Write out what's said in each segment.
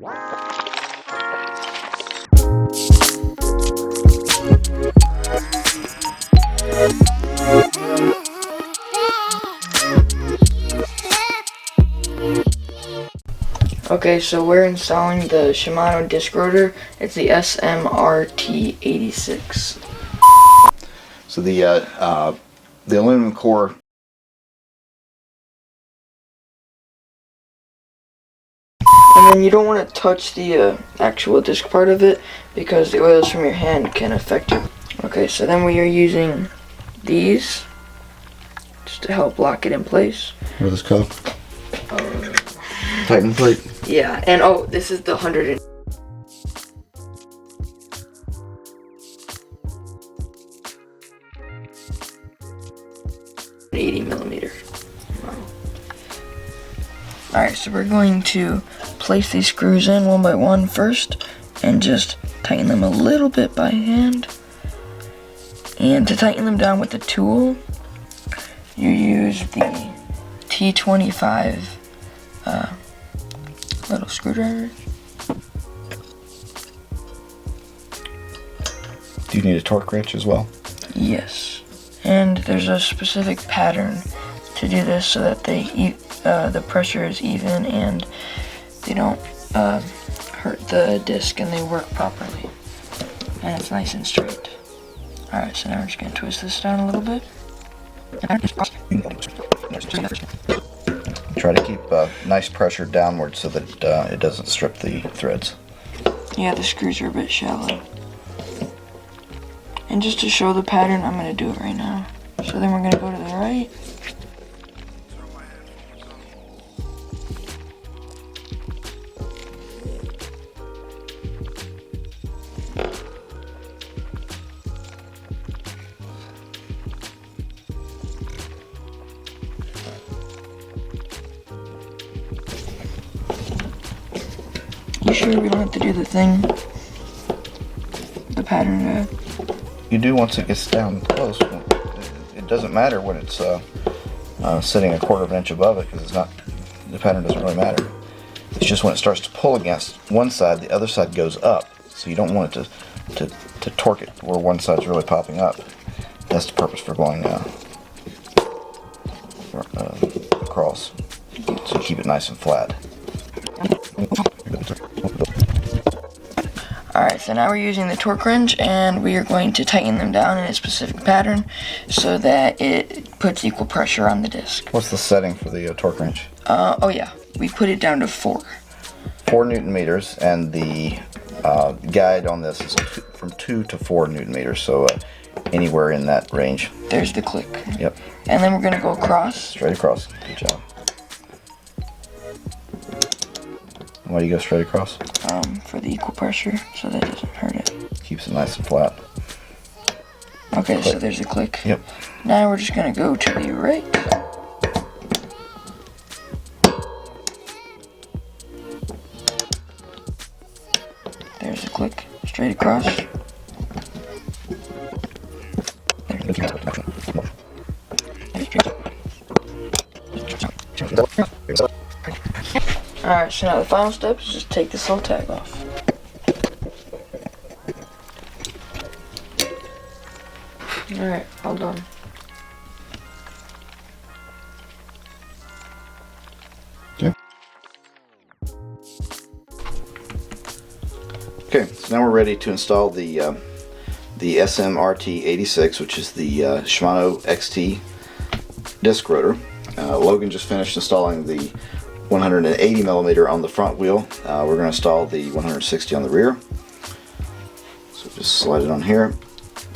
Okay, so we're installing the Shimano disc rotor. It's the SM-RT86. So the aluminum core, and then you don't want to touch the actual disc part of it because the oils from your hand can affect you. Okay, so then we are using these just to help lock it in place. what is this called? Tighten plate. Yeah, and oh, this is the 180 millimeter. Alright, so we're going to place these screws in one by one first and just tighten them a little bit by hand. And to tighten them down with the tool, you use the T25 little screwdriver. Do you need a torque wrench as well? Yes, and there's a specific pattern to do this so that the pressure is even and they don't hurt the disc and they work properly. And it's nice and straight. Alright, so now we're just going to twist this down a little bit. Try to keep nice pressure downward so that it doesn't strip the threads. Yeah, the screws are a bit shallow. And just to show the pattern, I'm going to do it right now. So then we're going to go to the right. You sure we don't have to do the thing? The pattern? You do once it gets down close. It doesn't matter when it's sitting a quarter of an inch above it because the pattern doesn't really matter. It's just when it starts to pull against one side, the other side goes up. So you don't want it to torque it where one side's really popping up. That's the purpose for going across. So keep it nice and flat. Alright, so now we're using the torque wrench and we are going to tighten them down in a specific pattern so that it puts equal pressure on the disc. What's the setting for the torque wrench? Oh yeah, we put it down to 4. 4 Newton meters, and the guide on this is from 2 to 4 Newton meters, so anywhere in that range. There's the click. Yep. And then we're going to go across. Straight across. Good job. Why do you go straight across? For the equal pressure, so that doesn't hurt it. Keeps it nice and flat. Okay, Click. so there's the click. Yep. Now we're just going to go to the right. There's the click. Straight across. Alright, so now the final step is just take this little tag off. Alright, all done. Okay, so now we're ready to install the SM-RT86, which is the Shimano XT disc rotor. Logan just finished installing the 180 millimeter on the front wheel. We're going to install the 160 on the rear. So just slide it on here,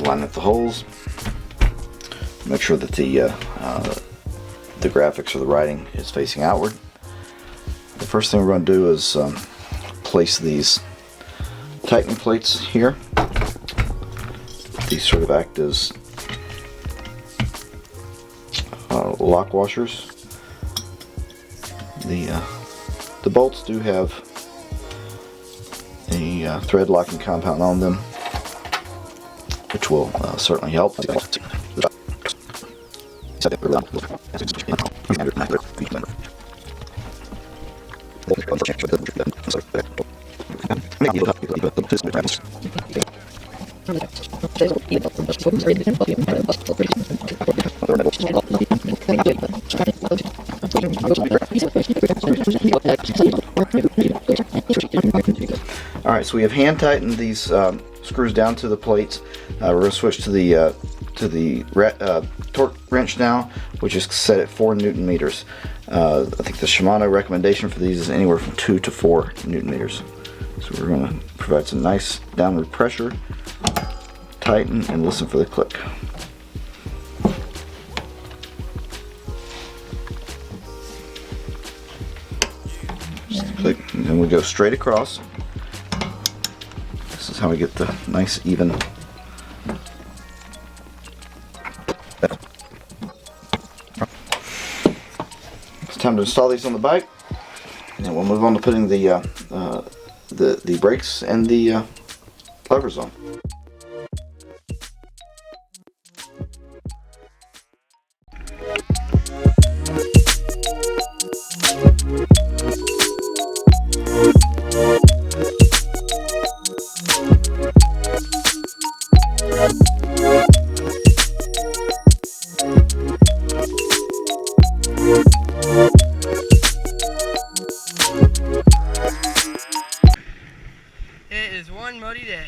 line up the holes, make sure that the graphics or the writing is facing outward. The first thing we're going to do is place these tightening plates here. These sort of act as lock washers. The bolts do have a thread locking compound on them, which will certainly help. Alright, so we have hand tightened these screws down to the plates. We're going to switch to the torque wrench now, which is set at 4 Newton meters. I think the Shimano recommendation for these is anywhere from 2 to 4 Newton meters. So we're going to provide some nice downward pressure, tighten, and listen for the click. Just click, and then we go straight across. This is how we get the nice even. It's time to install these on the bike, and then we'll move on to putting the brakes and the levers on. It is one muddy day.